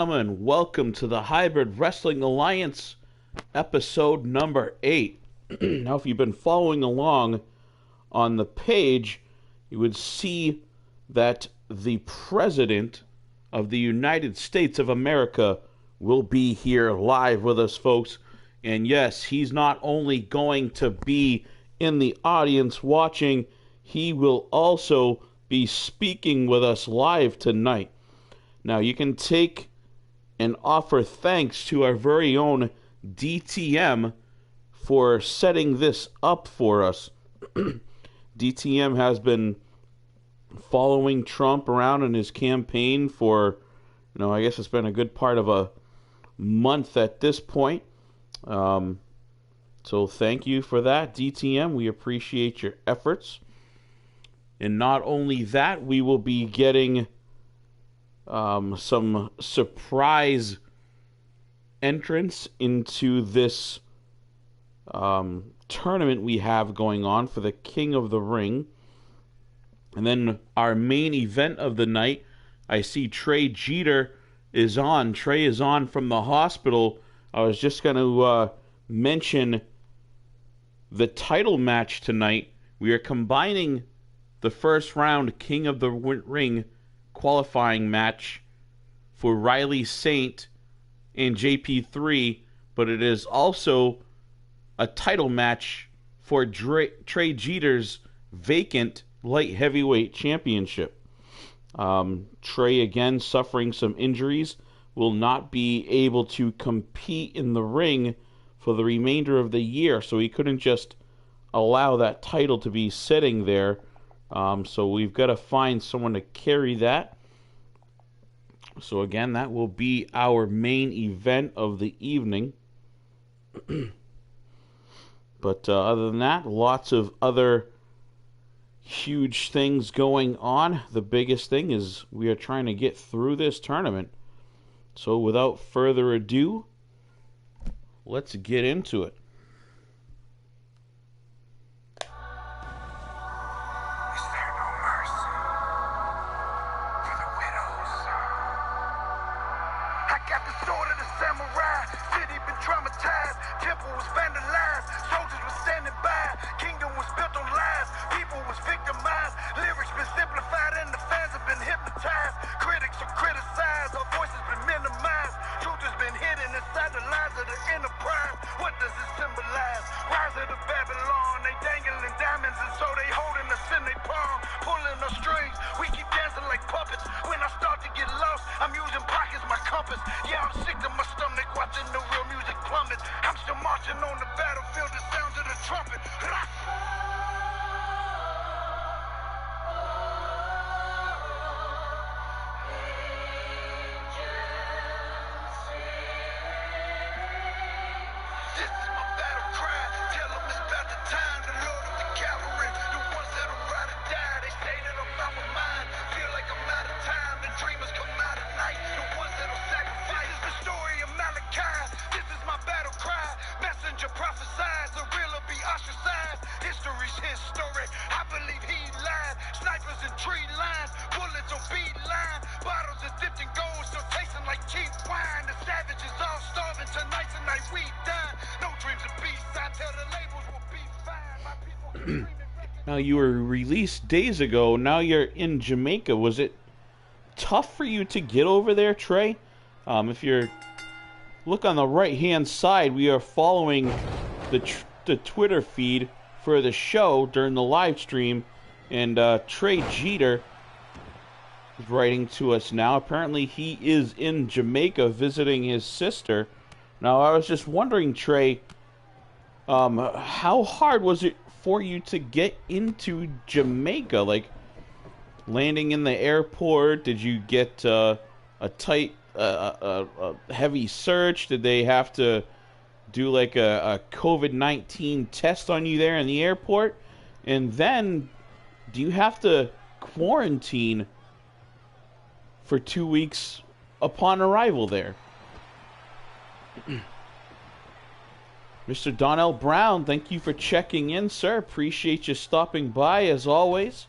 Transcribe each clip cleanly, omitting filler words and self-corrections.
Gentlemen, welcome to the Hybrid Wrestling Alliance, episode number 8. Now, if you've been following along on the page, you would see that the President of the United States of America will be here live with us, folks. And yes, he's not only going to be in the audience watching, he will also be speaking with us live tonight. Now, you can take and offer thanks to our very own DTM for setting this up for us. DTM has been following Trump around in his campaign for, I guess it's been a good part of a month at this point. So thank you for that, DTM. We appreciate your efforts. And not only that, we will be getting some surprise entrance into this tournament we have going on for the King of the Ring. And then our main event of the night, I see Trey Jeter is on. Trey is on from the hospital. I was just going to mention the title match tonight. We are combining the first round King of the Ring qualifying match for Riley Saint and JP3, but it is also a title match for Trey Jeter's vacant light heavyweight championship. Trey, again, suffering some injuries, will not be able to compete in the ring for the remainder of the year, so he couldn't just allow that title to be sitting there. So we've got to find someone to carry that. So again, that will be our main event of the evening. But other than that, lots of other huge things going on. The biggest thing is we are trying to get through this tournament. So without further ado, let's get into it. Now, you were released days ago. Now you're in Jamaica. Was it tough for you to get over there, Trey? If you look on the right-hand side, we are following the Twitter feed for the show during the live stream, and Trey Jeter is writing to us now. Apparently, he is in Jamaica visiting his sister. Now, I was just wondering, Trey, how hard was it for you to get into Jamaica? Like, landing in the airport, did you get a tight, heavy search? Did they have to do like a COVID-19 test on you there in the airport? And then, do you have to quarantine for 2 weeks upon arrival there? Mr. Donnell Brown, thank you for checking in, sir. Appreciate you stopping by, as always.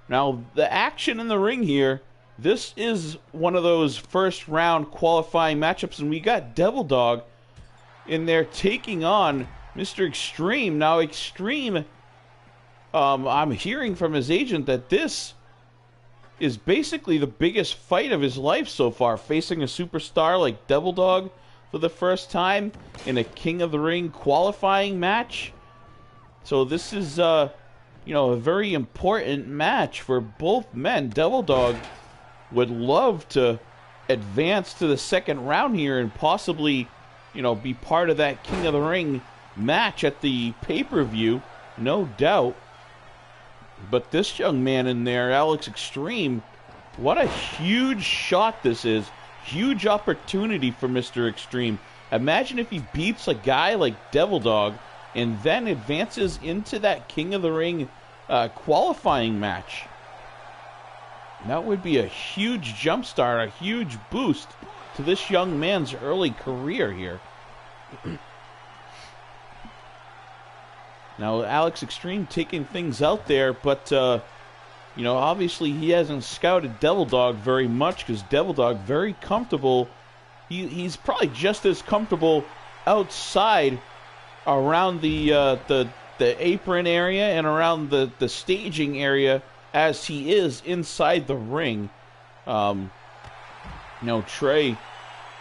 Now, the action in the ring here this is one of those first round qualifying matchups, and we got Devil Dog in there taking on Mr. Extreme. Now, Extreme, I'm hearing from his agent that this is basically the biggest fight of his life so far, facing a superstar like Devil Dog for the first time in a King of the Ring qualifying match. So this is, a very important match for both men. Devil Dog would love to advance to the second round here and possibly, be part of that King of the Ring match at the pay-per-view, no doubt. But this young man in there, Alex Extreme, what a huge shot this is. Huge opportunity for Mr. Extreme. Imagine if he beats a guy like Devil Dog and then advances into that King of the Ring qualifying match. That would be a huge jumpstart, a huge boost to this young man's early career here. Now, Alex Extreme taking things out there, but, obviously he hasn't scouted Devil Dog very much because Devil Dog very comfortable. He's probably just as comfortable outside around the apron area and around the staging area as he is inside the ring. Trey,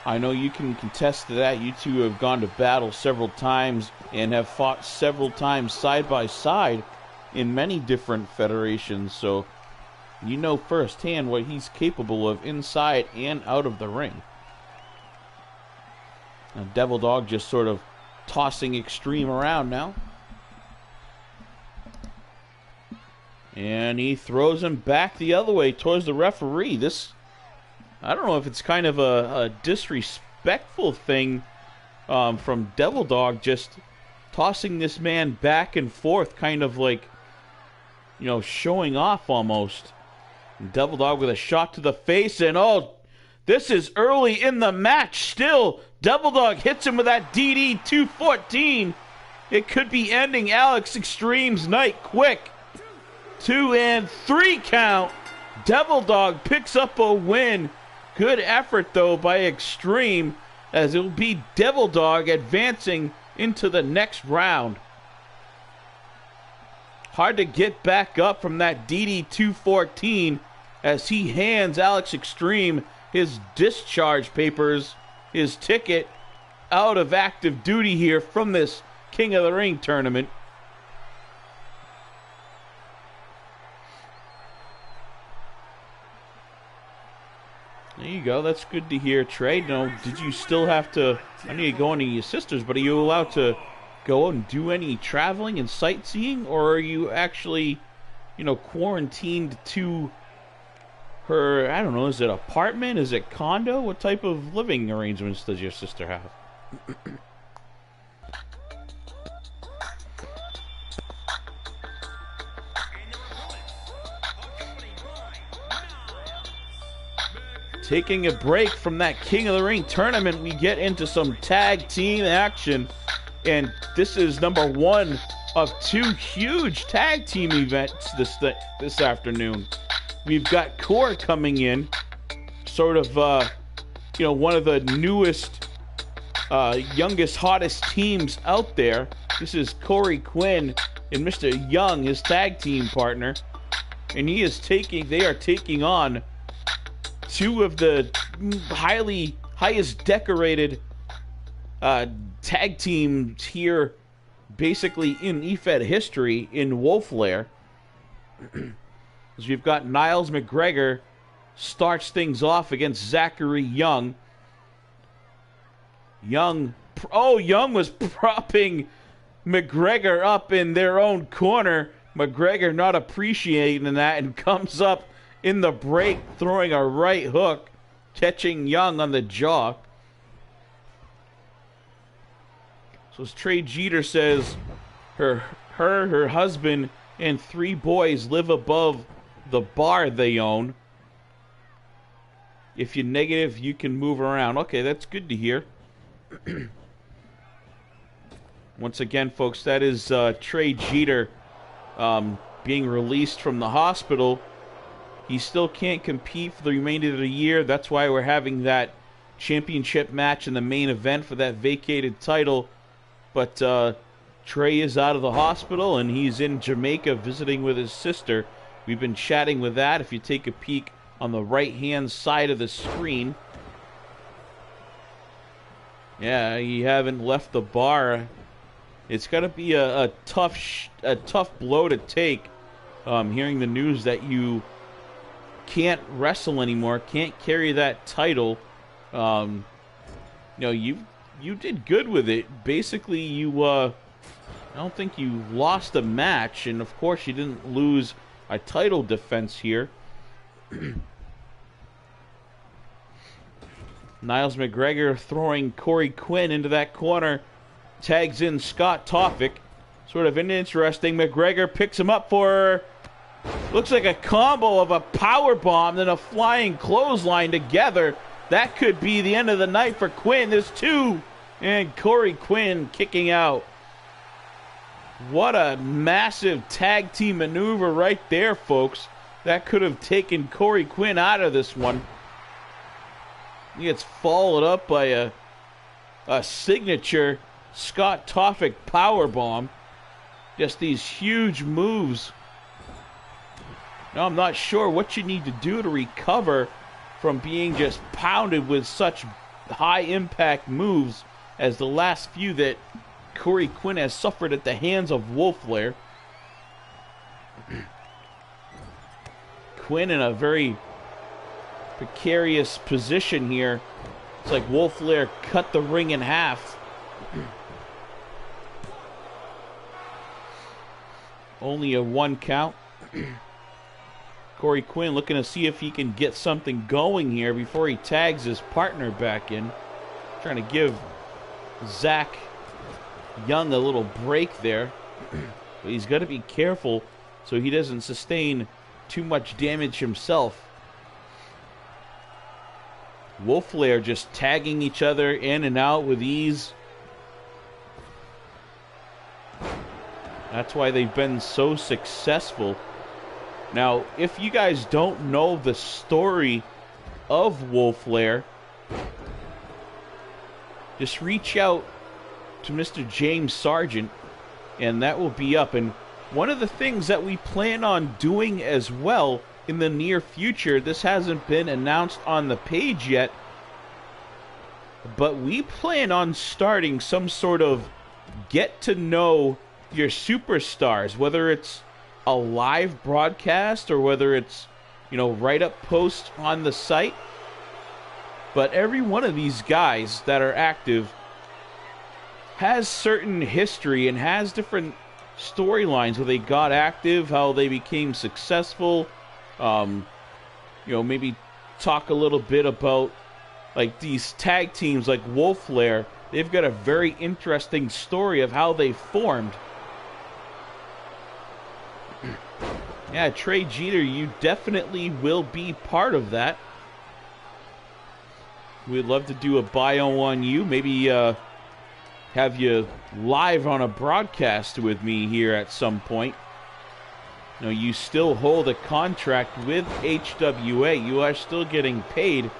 I know you can contest to that. You two have gone to battle several times and have fought several times side by side in many different federations, so you know firsthand what he's capable of inside and out of the ring. Now, Devil Dog just sort of tossing Extreme around now. And he throws him back the other way towards the referee. This, I don't know if it's kind of a disrespectful thing from Devil Dog, just tossing this man back and forth, kind of like, showing off almost. And Devil Dog with a shot to the face, and this is early in the match still. Devil Dog hits him with that DD 214. It could be ending Alex Extreme's night quick. 2 and 3 count. Devil Dog picks up a win. Good effort, though, by Extreme, as it will be Devil Dog advancing into the next round. Hard to get back up from that DD 214 as he hands Alex Extreme his discharge papers, his ticket out of active duty here from this King of the Ring tournament. There you go. That's good to hear, Trey. Did you still have to, I know you're going to your sister's, but are you allowed to go and do any traveling and sightseeing, or are you actually, quarantined to her, I don't know, is it apartment? Is it condo? What type of living arrangements does your sister have? Taking a break from that King of the Ring tournament, we get into some tag team action. And this is number 1 of 2 huge tag team events this afternoon. We've got Core coming in, sort of, one of the newest, youngest, hottest teams out there. This is Corey Quinn and Mr. Young, his tag team partner. And they are taking on 2 of the highest decorated tag teams here, basically in EFED history, in Wolf Lair. As we've got Niles McGregor starts things off against Zachary Young. Young was propping McGregor up in their own corner. McGregor not appreciating that and comes up in the break, throwing a right hook, catching Young on the jaw. So as Trey Jeter says, her husband, and 3 boys live above the bar they own. If you're negative, you can move around. Okay, that's good to hear. Once again, folks, that is Trey Jeter being released from the hospital He still can't compete for the remainder of the year. That's why we're having that championship match in the main event for that vacated title. But Trey is out of the hospital, and he's in Jamaica visiting with his sister. We've been chatting with that. If you take a peek on the right-hand side of the screen. Yeah, you haven't left the bar. It's got to be a tough blow to take, hearing the news that you can't wrestle anymore, can't carry that title. You did good with it. Basically, I don't think you lost a match, and of course you didn't lose a title defense here. Niles McGregor throwing Corey Quinn into that corner. Tags in Scott Toffick. Sort of interesting. McGregor picks him up for, looks like a combo of a power bomb and a flying clothesline together. That could be the end of the night for Quinn. There's two. And Corey Quinn kicking out. What a massive tag team maneuver right there, folks. That could have taken Corey Quinn out of this one. He gets followed up by a signature Scott Toffick powerbomb. Just these huge moves. Now, I'm not sure what you need to do to recover from being just pounded with such high-impact moves as the last few that Corey Quinn has suffered at the hands of Wolf Flair. Quinn in a very precarious position here. It's like Wolf Flair cut the ring in half. Only a 1 count. Corey Quinn looking to see if he can get something going here before he tags his partner back in. Trying to give Zach Young a little break there. But he's got to be careful so he doesn't sustain too much damage himself. Wolf Flair just tagging each other in and out with ease. That's why they've been so successful. Now, if you guys don't know the story of Wolf Flair, just reach out to Mr. James Sargent, and that will be up. And one of the things that we plan on doing as well in the near future, this hasn't been announced on the page yet, but we plan on starting some sort of get to know your superstars, whether it's a live broadcast or whether it's, write-up post on the site. But every one of these guys that are active has certain history and has different storylines where they got active, how they became successful. Maybe talk a little bit about like these tag teams like Wolf Flair. They've got a very interesting story of how they formed. Yeah, Trey Jeter, you definitely will be part of that. We'd love to do a bio on you. Maybe have you live on a broadcast with me here at some point. You still hold a contract with HWA. You are still getting paid.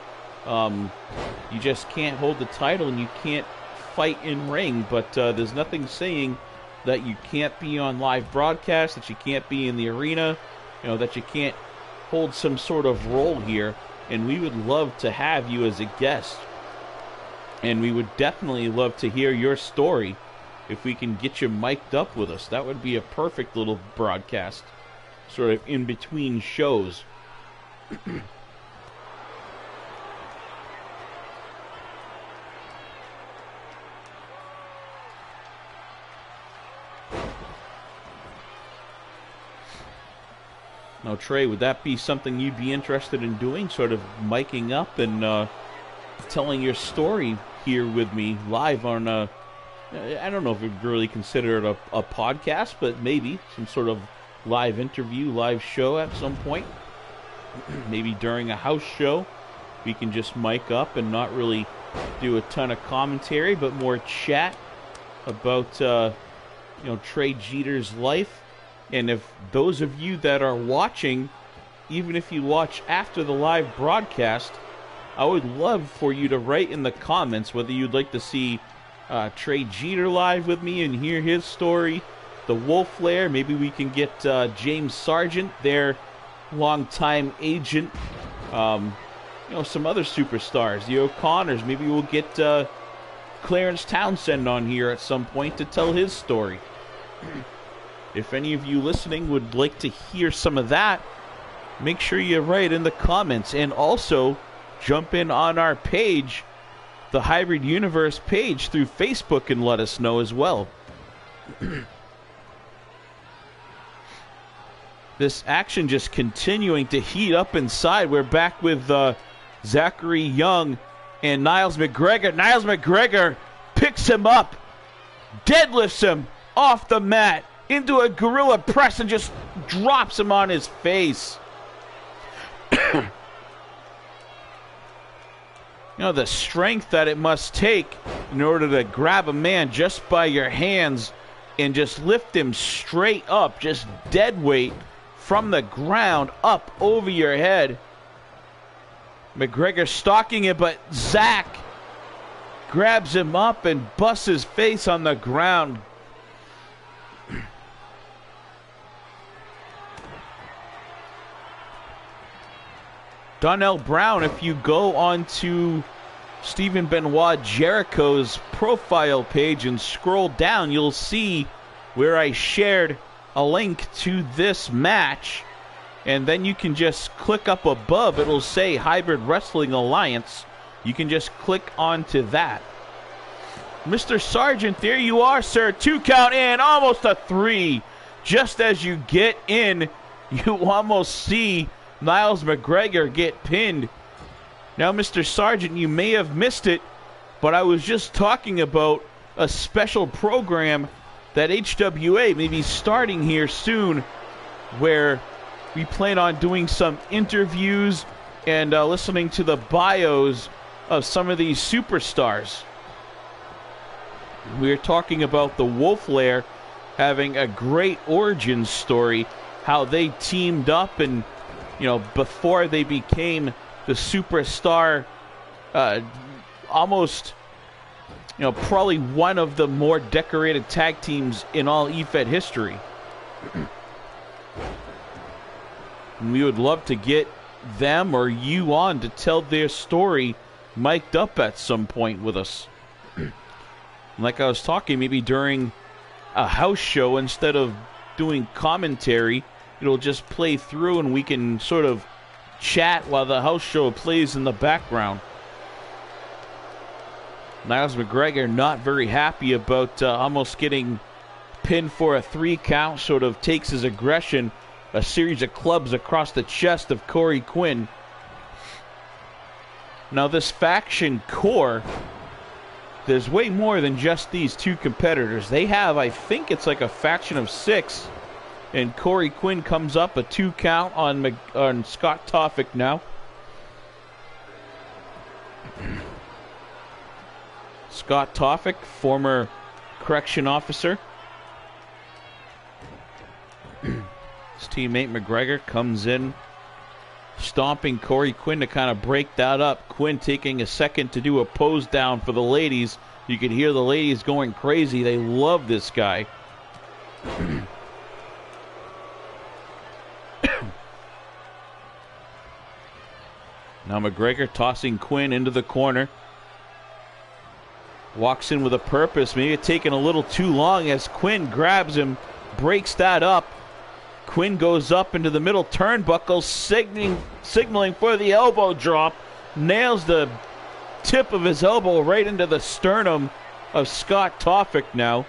You just can't hold the title and you can't fight in ring. But there's nothing saying that you can't be on live broadcast, that you can't be in the arena, that you can't hold some sort of role here. And we would love to have you as a guest. And we would definitely love to hear your story. If we can get you mic'd up with us, that would be a perfect little broadcast, sort of in between shows. Now, Trey, would that be something you'd be interested in doing, sort of miking up and telling your story here with me live on I don't know if we'd really consider it a podcast, but maybe some sort of live interview, live show at some point. Maybe during a house show, we can just mic up and not really do a ton of commentary, but more chat about, Trey Jeter's life. And if those of you that are watching even if you watch after the live broadcast, I would love for you to write in the comments whether you'd like to see Trey Jeter live with me and hear his story, the Wolf Lair. Maybe we can get James Sargent, their longtime agent, some other superstars, the O'Connors. Maybe we'll get Clarence Townsend on here at some point to tell his story. If any of you listening would like to hear some of that, make sure you write in the comments, and also jump in on our page, the Hybrid Universe page through Facebook, and let us know as well. This action just continuing to heat up inside. We're back with Zachary Young and Niles McGregor. Niles McGregor picks him up, deadlifts him off the mat into a gorilla press, and just drops him on his face. The strength that it must take in order to grab a man just by your hands and just lift him straight up, just dead weight from the ground up over your head. McGregor stalking it, but Zach grabs him up and busts his face on the ground. Donnell Brown, if you go on to Stephen Benoit Jericho's profile page and scroll down, you'll see where I shared a link to this match. And then you can just click up above. It'll say Hybrid Wrestling Alliance. You can just click onto that. Mr. Sargent, there you are, sir. 2 count and almost a 3. Just as you get in, you almost see Niles McGregor get pinned. Now, Mr. Sargent, you may have missed it, but I was just talking about a special program that HWA may be starting here soon, where we plan on doing some interviews and listening to the bios of some of these superstars. We're talking about the Wolf Lair having a great origin story, how they teamed up and before they became the superstar, almost, probably one of the more decorated tag teams in all EFED history. And we would love to get them or you on to tell their story mic'd up at some point with us. Like I was talking, maybe during a house show, instead of doing commentary, it'll just play through and we can sort of chat while the house show plays in the background. Niles McGregor not very happy about almost getting pinned for a 3 count, sort of takes his aggression, a series of clubs across the chest of Corey Quinn. Now this faction core, there's way more than just these 2 competitors. They have, I think it's like a faction of 6. And Corey Quinn comes up, a 2 count on Scott Toffick now. Scott Toffick, former correction officer. His teammate McGregor comes in, stomping Corey Quinn to kind of break that up. Quinn taking a second to do a pose down for the ladies. You can hear the ladies going crazy. They love this guy. Now McGregor tossing Quinn into the corner. Walks in with a purpose. Maybe it's taking a little too long as Quinn grabs him, breaks that up. Quinn goes up into the middle turnbuckle, signaling for the elbow drop. Nails the tip of his elbow right into the sternum of Scott Toffick now.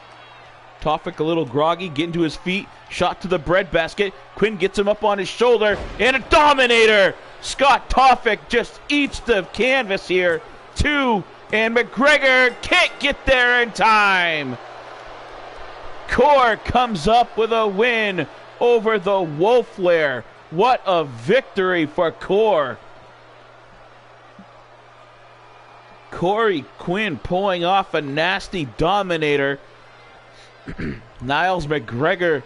Toffick a little groggy, getting to his feet. Shot to the breadbasket. Quinn gets him up on his shoulder. And a Dominator! Scott Toffick just eats the canvas here. 2, and McGregor can't get there in time. Core comes up with a win over the Wolf Lair. What a victory for Core. Corey Quinn pulling off a nasty Dominator. Niles McGregor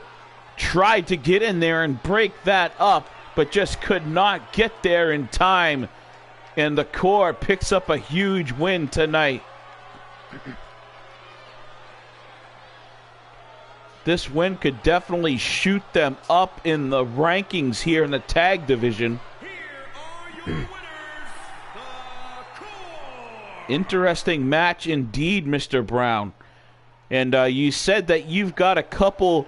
tried to get in there and break that up, but just could not get there in time. And the Corps picks up a huge win tonight. This win could definitely shoot them up in the rankings here in the tag division. Interesting match indeed, Mr. Brown. And you said that you've got a couple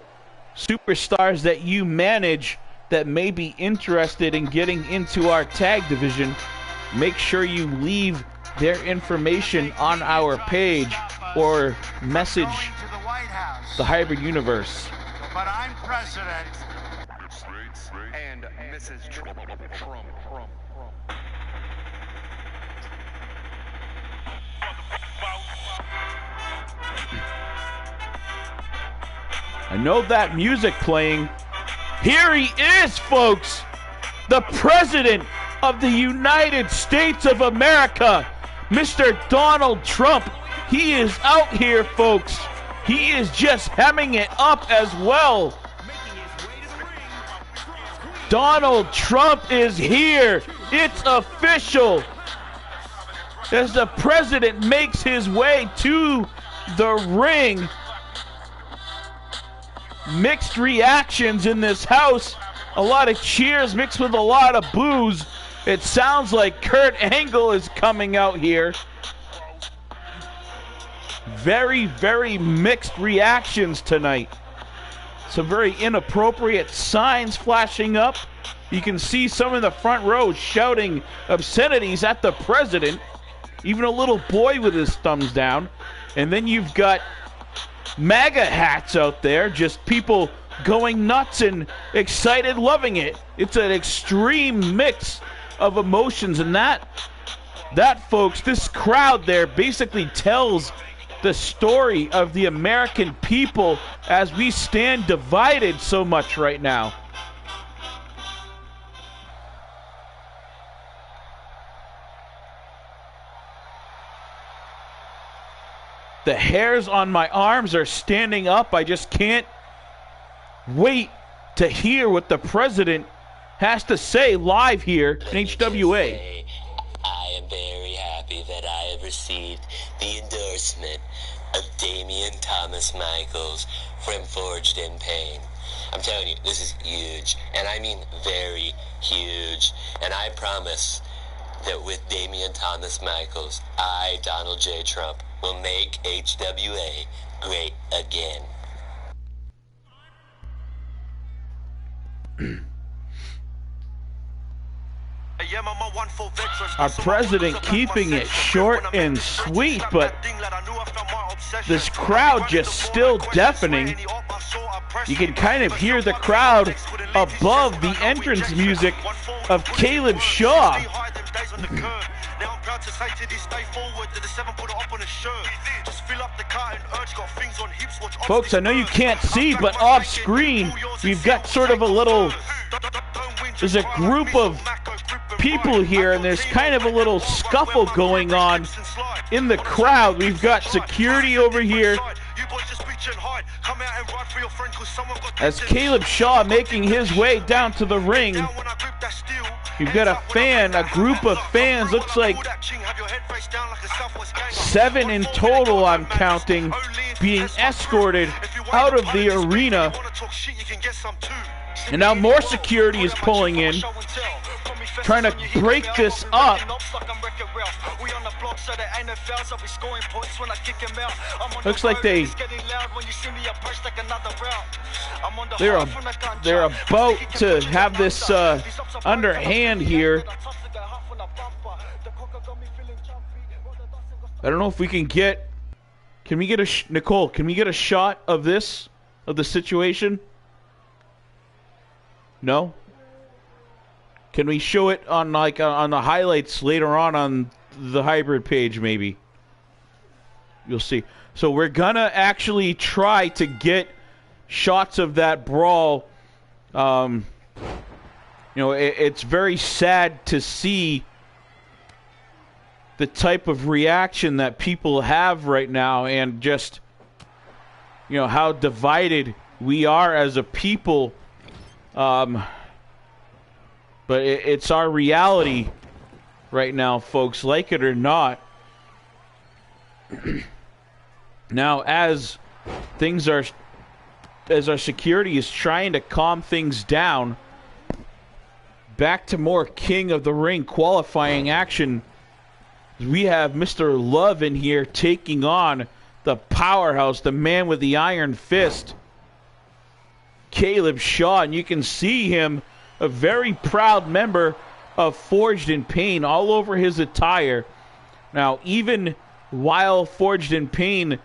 superstars that you manage that may be interested in getting into our tag division. Make sure you leave their information on our page or message the Hybrid Universe. But I'm president. And Mrs. Trump. I know that music playing. Here he is, folks. The President of the United States of America, Mr. Donald Trump. He is out here, folks. He is just hemming it up as well. Donald Trump is here. It's official. As the president makes his way to the ring. Mixed reactions in this house. A lot of cheers mixed with a lot of boos. It sounds like Kurt Angle is coming out here. Very, very mixed reactions tonight. Some very inappropriate signs flashing up. You can see some in the front row shouting obscenities at the president. Even a little boy with his thumbs down. And then you've got MAGA hats out there. Just people going nuts and excited, loving it. It's an extreme mix of emotions. And that folks, this crowd there basically tells the story of the American people as we stand divided so much right now. The hairs on my arms are standing up. I just can't wait to hear what the president has to say live here in HWA. I am very happy that I have received the endorsement of Damian Thomas Michaels from Forged in Pain. I'm telling you, this is huge, and I mean very huge. And I promise that with Damian Thomas Michaels, I, Donald J. Trump, will make HWA great again. Our president keeping it short and sweet, but this crowd just still deafening. You can kind of hear the crowd above the entrance music of Caleb Shaw. Folks, I know you can't see, but off screen, we've got sort of a little, there's a group of people here, and there's kind of a little scuffle going on in the crowd. We've got security over here as Caleb Shaw making his way down to the ring. You've got a group of fans, looks like 7 in total, I'm counting, being escorted out of the arena. And now more security is pulling in, trying to break this up. Looks like they're about to have this underhand here. I don't know if we can get. Can we get Nicole? Can we get a shot of this, of the situation? No. Can we show it on on the highlights later on the hybrid page? Maybe you'll see. So we're gonna actually try to get shots of that brawl. You know, it's very sad to see the type of reaction that people have right now, and just, you know, how divided we are as a people. But it's our reality right now, folks, like it or not. Now, as our security is trying to calm things down, back to more King of the Ring qualifying action. We have Mr. Love in here taking on the powerhouse, the man with the iron fist, Caleb Shaw. And you can see him, a very proud member of Forged in Pain, all over his attire. Now, even while Forged in Pain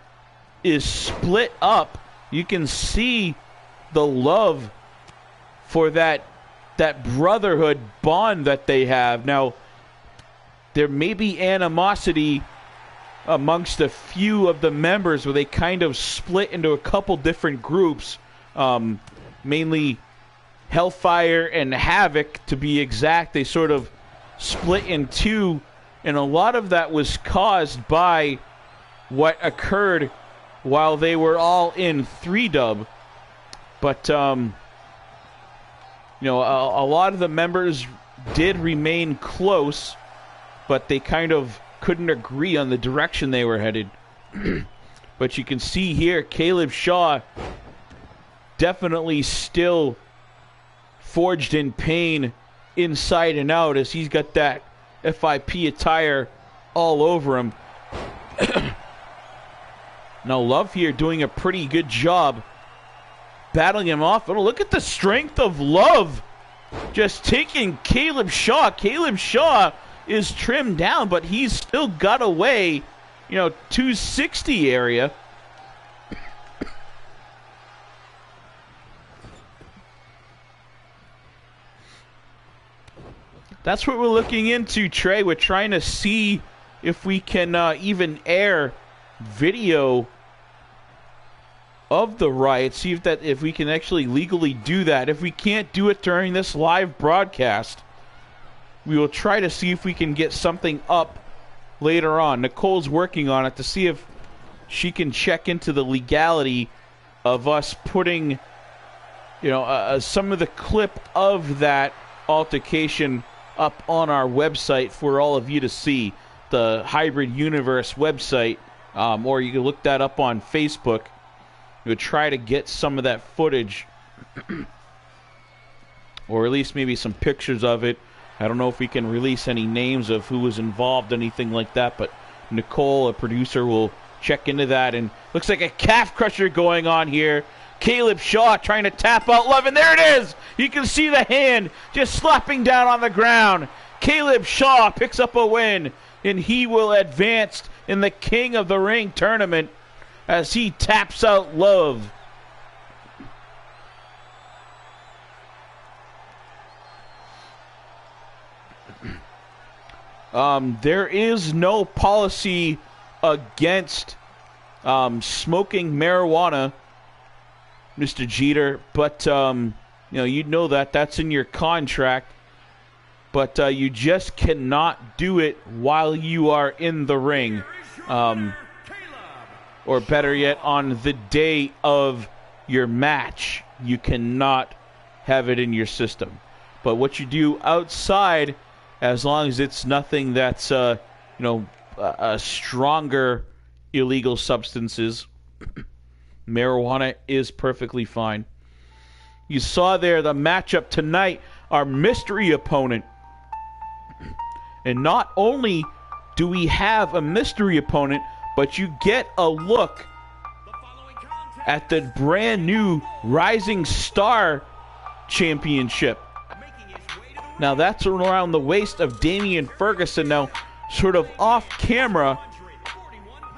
is split up, you can see the love for that brotherhood bond that they have. Now, there may be animosity amongst a few of the members where they kind of split into a couple different groups, mainly Hellfire and Havoc, to be exact. They sort of split in two, and a lot of that was caused by what occurred while they were all in 3-dub. But, a lot of the members did remain close, but they kind of couldn't agree on the direction they were headed. But you can see here, Caleb Shaw definitely still Forged in Pain inside and out, as he's got that FIP attire all over him. Now, Love here doing a pretty good job battling him off. Oh, look at the strength of Love just taking Caleb Shaw. Caleb Shaw is trimmed down, but he's still got away, 260 area. That's what we're looking into, Trey. We're trying to see if we can even air video of the riot, see if we can actually legally do that. If we can't do it during this live broadcast, we will try to see if we can get something up later on. Nicole's working on it to see if she can check into the legality of us putting, some of the clip of that altercation up on our website for all of you to see, the Hybrid Universe website, or you can look that up on Facebook. We would try to get some of that footage, or at least maybe some pictures of it. I don't know if we can release any names of who was involved, anything like that, but Nicole, a producer, will check into that. And looks like a calf crusher going on here. Caleb Shaw trying to tap out Love, and there it is! You can see the hand just slapping down on the ground. Caleb Shaw picks up a win, and he will advance in the King of the Ring tournament as he taps out Love. There is no policy against smoking marijuana, Mr. Jeter, but you know that's in your contract. But you just cannot do it while you are in the ring, or better yet, on the day of your match. You cannot have it in your system. But what you do outside, as long as it's nothing that's a stronger illegal substances, marijuana is perfectly fine. You saw there the matchup tonight, our mystery opponent. And not only do we have a mystery opponent, but you get a look at the brand new Rising Star Championship. Now that's around the waist of Damian Ferguson. Now, sort of off camera,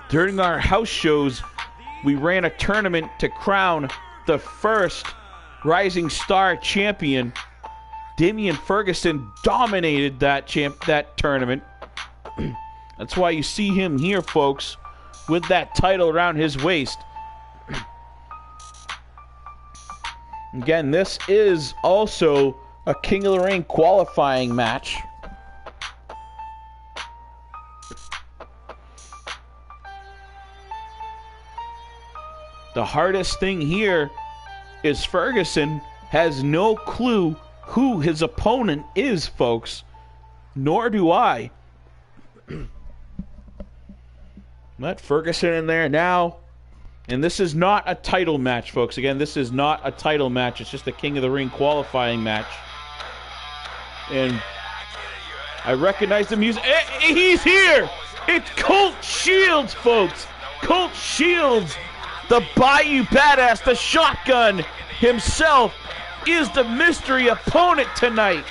during our house shows, we ran a tournament to crown the first Rising Star champion. Damian Ferguson dominated that tournament. That's why you see him here, folks, with that title around his waist. Again, this is also a King of the Ring qualifying match. The hardest thing here is Ferguson has no clue who his opponent is, folks. Nor do I. Let Ferguson in there now. And this is not a title match, folks. Again, this is not a title match. It's just a King of the Ring qualifying match. And I recognize the music. He's here! It's Colt Shields, folks! Colt Shields, the Bayou Badass, the Shotgun himself, is the mystery opponent tonight.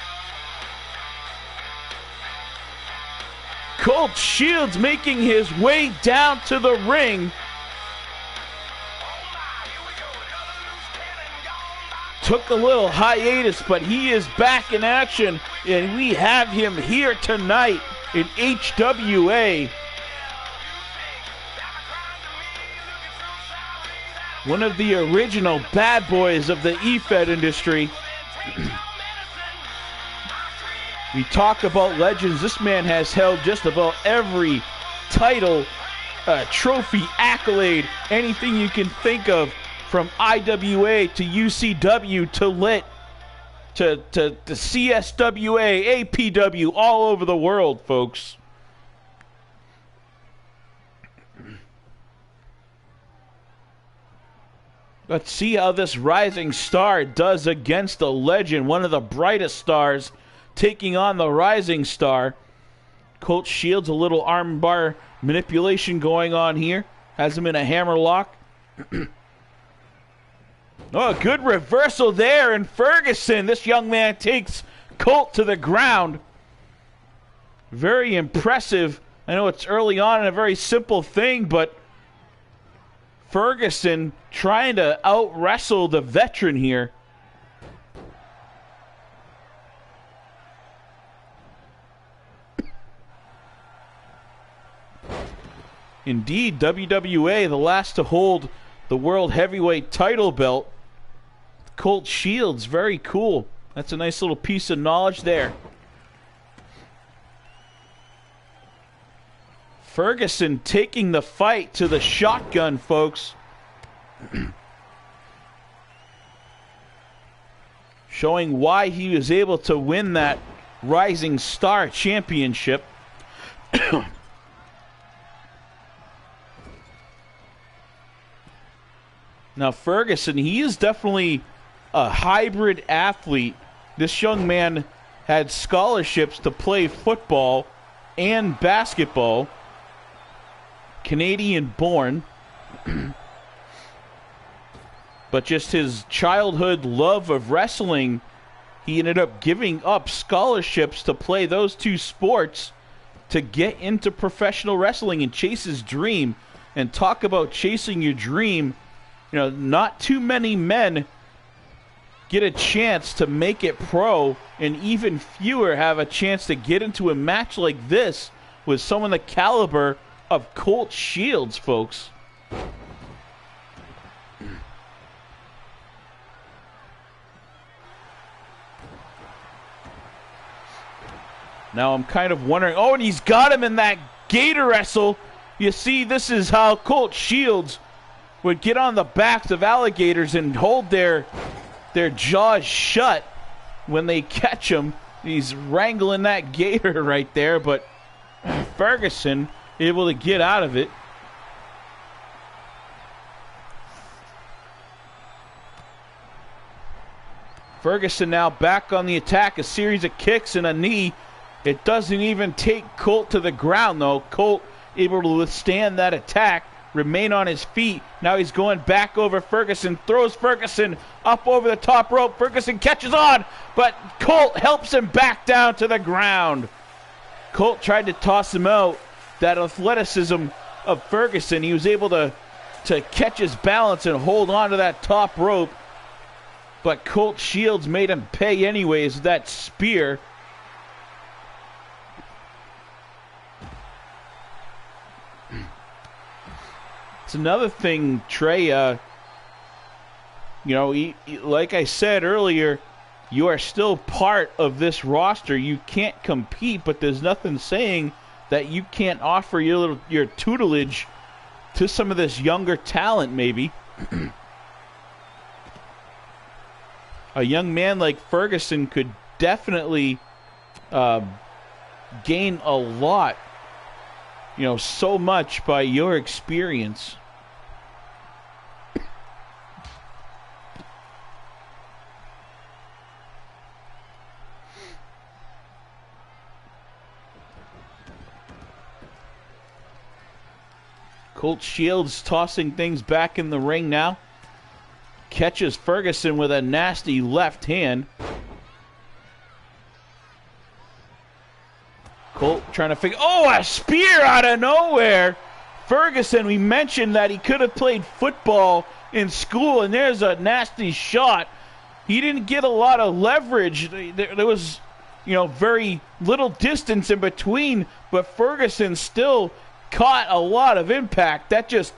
Colt Shields making his way down to the ring. Took a little hiatus, but he is back in action, and we have him here tonight in HWA. One of the original bad boys of the EFED industry. We talk about legends. This man has held just about every title, trophy, accolade, anything you can think of, from IWA to UCW to LIT to CSWA, APW, all over the world, folks. Let's see how this rising star does against a legend, one of the brightest stars, taking on the rising star. Colt Shields, a little armbar manipulation going on here. Has him in a hammerlock. Oh, good reversal there, and Ferguson, this young man, takes Colt to the ground. Very impressive. I know it's early on and a very simple thing, but Ferguson trying to out-wrestle the veteran here. Indeed, WWA, the last to hold the World Heavyweight title belt. Colt Shields, very cool. That's a nice little piece of knowledge there. Ferguson taking the fight to the shotgun, folks. Showing why he was able to win that Rising Star Championship. Now, Ferguson, he is definitely a hybrid athlete. This young man had scholarships to play football and basketball. Canadian born. But just his childhood love of wrestling, he ended up giving up scholarships to play those two sports to get into professional wrestling and chase his dream. And talk about chasing your dream. You know, not too many men get a chance to make it pro, and even fewer have a chance to get into a match like this with someone the caliber of Colt Shields, folks. Now I'm kind of wondering, oh, and he's got him in that gator wrestle. You see, this is how Colt Shields would get on the backs of alligators and hold their jaws shut when they catch him. He's wrangling that gator right there, but Ferguson able to get out of it. Ferguson now back on the attack, a series of kicks and a knee. It doesn't even take Colt to the ground, though. Colt able to withstand that attack, remain on his feet. Now he's going back over Ferguson, throws Ferguson up over the top rope. Ferguson catches on, but Colt helps him back down to the ground. Colt tried to toss him out. That athleticism of Ferguson, he was able to catch his balance and hold on to that top rope. But Colt Shields made him pay anyways with that spear. It's another thing, Trey, you know, like I said earlier, you are still part of this roster. You can't compete, but there's nothing saying that you can't offer your tutelage to some of this younger talent, maybe. a young man like Ferguson could definitely gain a lot, so much by your experience. Colt Shields tossing things back in the ring now. Catches Ferguson with a nasty left hand. Colt trying to figure... Oh, a spear out of nowhere! Ferguson, we mentioned that he could have played football in school, and there's a nasty shot. He didn't get a lot of leverage. There was, very little distance in between, but Ferguson still caught a lot of impact. That just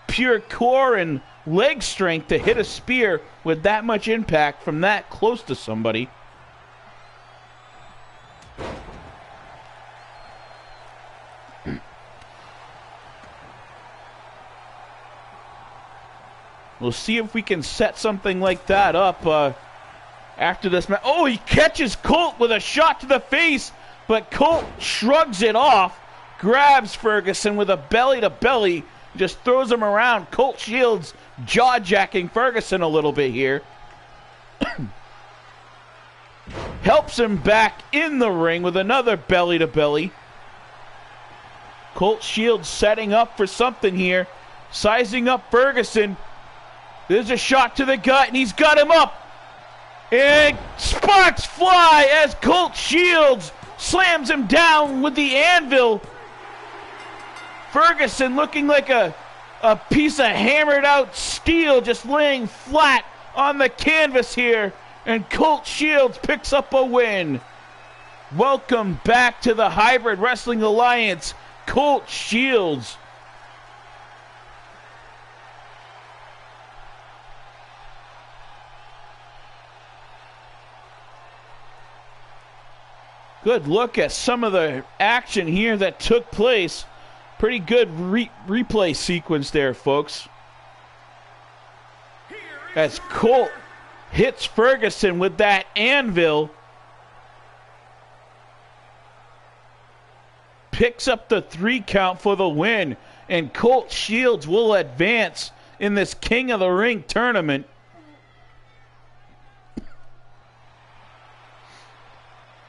pure core and leg strength to hit a spear with that much impact from that close to somebody. We'll see if we can set something like that up after this match. Oh, he catches Colt with a shot to the face, but Colt shrugs it off. Grabs Ferguson with a belly-to-belly, just throws him around. Colt Shields jaw-jacking Ferguson a little bit here. Helps him back in the ring with another belly-to-belly. Colt Shields setting up for something here. Sizing up Ferguson. There's a shot to the gut, and he's got him up. And sparks fly as Colt Shields slams him down with the anvil. Ferguson looking like a piece of hammered out steel, just laying flat on the canvas here. And Colt Shields picks up a win. Welcome back to the Hybrid Wrestling Alliance, Colt Shields. Good look at some of the action here that took place. Pretty good replay sequence there, folks. As Colt hits Ferguson with that anvil. Picks up the 3 count for the win. And Colt Shields will advance in this King of the Ring tournament.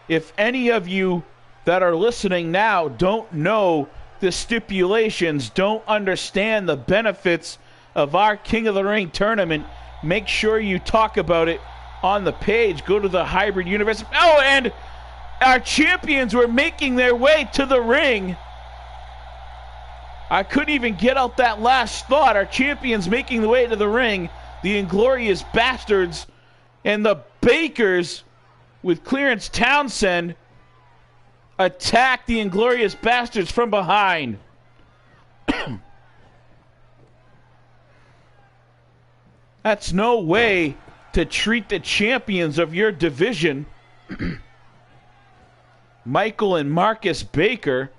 If any of you that are listening now don't know the stipulations, don't understand the benefits of our King of the Ring tournament, make sure you talk about it on the page. Go to the Hybrid Universe. Oh, and our champions were making their way to the ring. I couldn't even get out that last thought. Our champions making the way to the ring. The Inglorious Bastards and the Bakers with Clarence Townsend attack the Inglorious Bastards from behind. That's no way to treat the champions of your division. Michael and Marcus Baker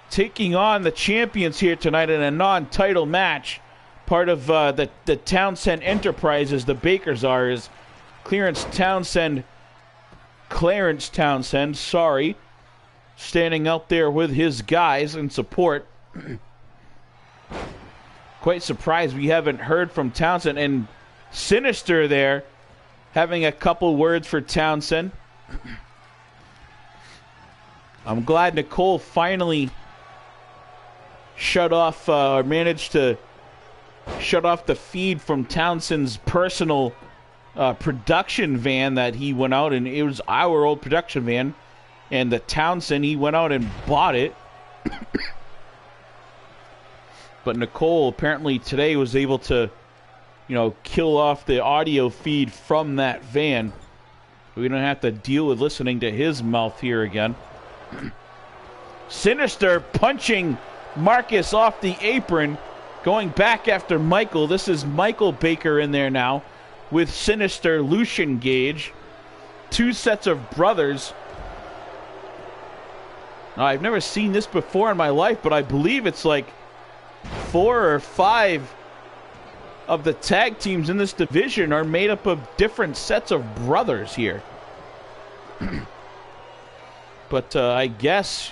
taking on the champions here tonight in a non-title match. Part of the Townsend Enterprises, the Bakers are, is Clarence Townsend, standing out there with his guys in support. Quite surprised we haven't heard from Townsend. And Sinister there, having a couple words for Townsend. I'm glad Nicole finally managed to shut off the feed from Townsend's personal production van that he went out, and it was our old production van, and the Townsend, he went out and bought it. But Nicole apparently today was able to, kill off the audio feed from that van. We don't have to deal with listening to his mouth here again. Sinister punching Marcus off the apron, going back after Michael. This is Michael Baker in there now with Sinister, Lucian Gage. 2 sets of brothers. Now, I've never seen this before in my life, but I believe it's like 4 or 5 of the tag teams in this division are made up of different sets of brothers here. But I guess,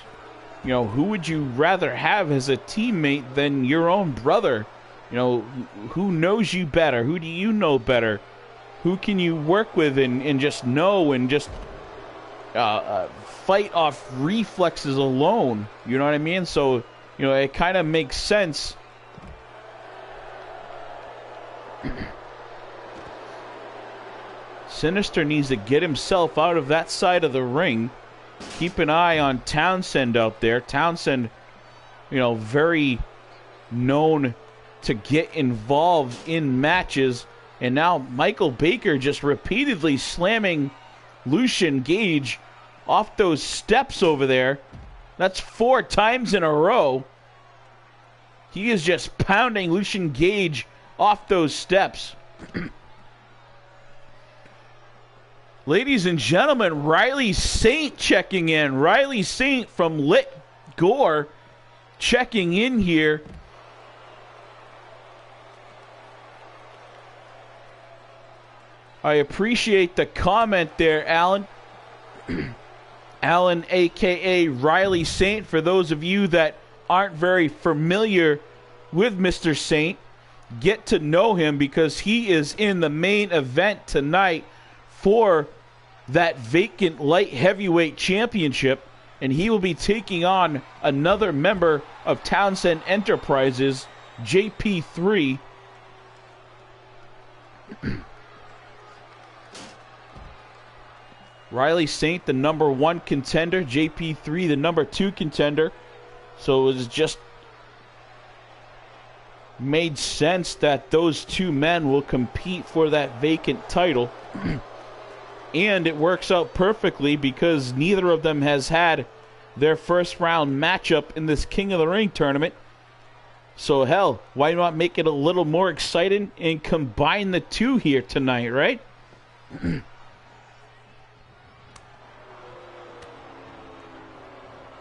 who would you rather have as a teammate than your own brother? Who knows you better? Who do you know better? Who can you work with and just know and just fight off reflexes alone? You know what I mean? So, it kind of makes sense. Sinister needs to get himself out of that side of the ring. Keep an eye on Townsend out there. Townsend, very known to get involved in matches. And now Michael Baker just repeatedly slamming Lucian Gage off those steps over there. That's 4 times in a row. He is just pounding Lucian Gage off those steps. Ladies and gentlemen, Riley Saint checking in. Riley Saint from Lit Gore checking in here. I appreciate the comment there, Alan. Alan, a.k.a. Riley Saint, for those of you that aren't very familiar with Mr. Saint, get to know him because he is in the main event tonight for that vacant light heavyweight championship, and he will be taking on another member of Townsend Enterprises, JP3. Riley Saint, the number 1 contender, JP3, the number 2 contender. So it was just made sense that those 2 men will compete for that vacant title. And it works out perfectly because neither of them has had their first round matchup in this King of the Ring tournament. So hell, why not make it a little more exciting and combine the 2 here tonight, right?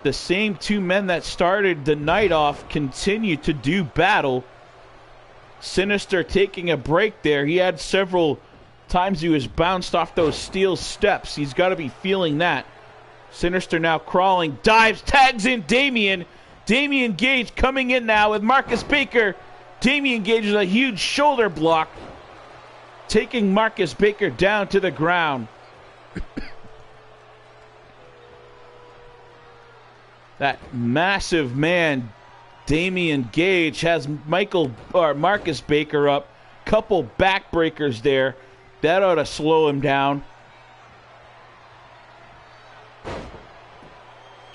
The same 2 men that started the night off continue to do battle. Sinister taking a break there. He had several times he was bounced off those steel steps. He's got to be feeling that. Sinister now crawling, dives, tags in Damian. Damian Gage coming in now with Marcus Baker. Damian Gage is a huge shoulder block, taking Marcus Baker down to the ground. That massive man, Damian Gage, has Marcus Baker up. Couple backbreakers there. That ought to slow him down.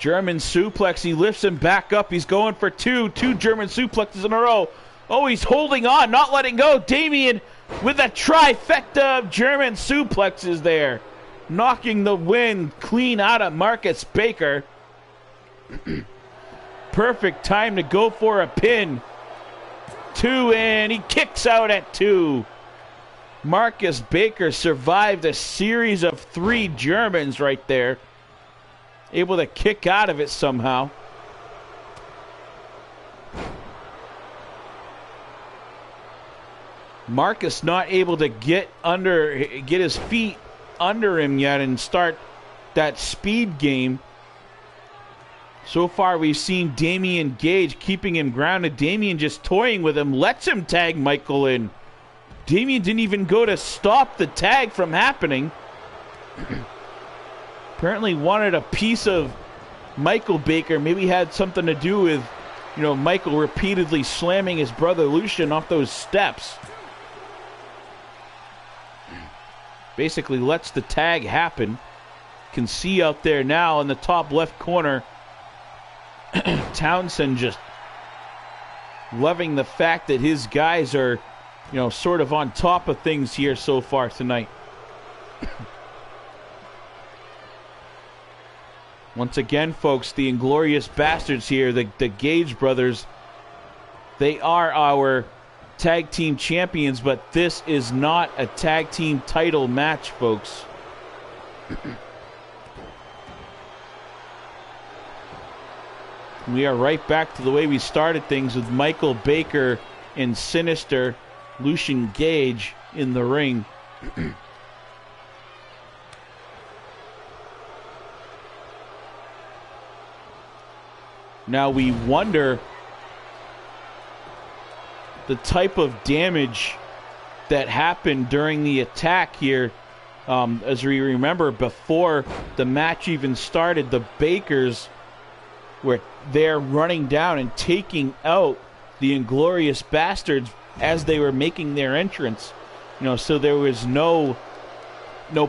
German suplex. He lifts him back up. He's going for 2 German suplexes in a row. Oh, he's holding on, not letting go. Damian with a trifecta of German suplexes there, knocking the wind clean out of Marcus Baker. Perfect time to go for a pin. 2, and he kicks out at 2. Marcus Baker survived a series of 3 Germans right there. Able to kick out of it somehow. Marcus not able to get his feet under him yet and start that speed game. So far, we've seen Damian Gage keeping him grounded. Damian just toying with him, lets him tag Michael in. Damian didn't even go to stop the tag from happening. Apparently wanted a piece of Michael Baker. Maybe had something to do with, Michael repeatedly slamming his brother Lucian off those steps. Basically lets the tag happen. Can see out there now in the top left corner, Townsend just loving the fact that his guys are, sort of on top of things here so far tonight. Once again, folks, the Inglorious Bastards here, the Gage brothers, they are our tag team champions, but this is not a tag team title match, folks. We are right back to the way we started things with Michael Baker and Sinister Lucian Gage in the ring. Now we wonder the type of damage that happened during the attack here. As we remember, before the match even started, the Bakers were there running down and taking out the Inglorious Bastards as they were making their entrance. So there was no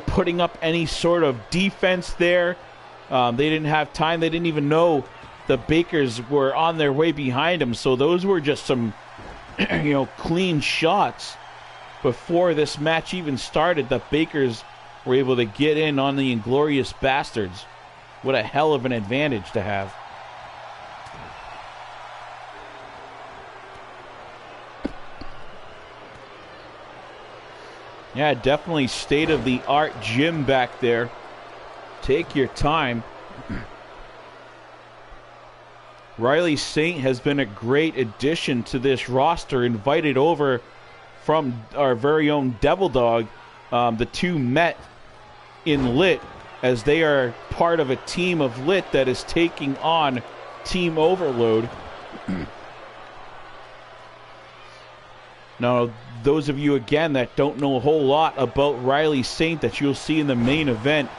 putting up any sort of defense there. They didn't have time. They didn't even know the Bakers were on their way behind them. So those were just some, clean shots. Before this match even started, the Bakers were able to get in on the Inglorious Bastards. What a hell of an advantage to have. Yeah, definitely state-of-the-art gym back there. Take your time. Riley Saint has been a great addition to this roster, invited over from our very own Devil Dog. The two met in Lit, as they are part of a team of Lit that is taking on Team Overload. Now, those of you, again, that don't know a whole lot about Riley Saint that you'll see in the main event,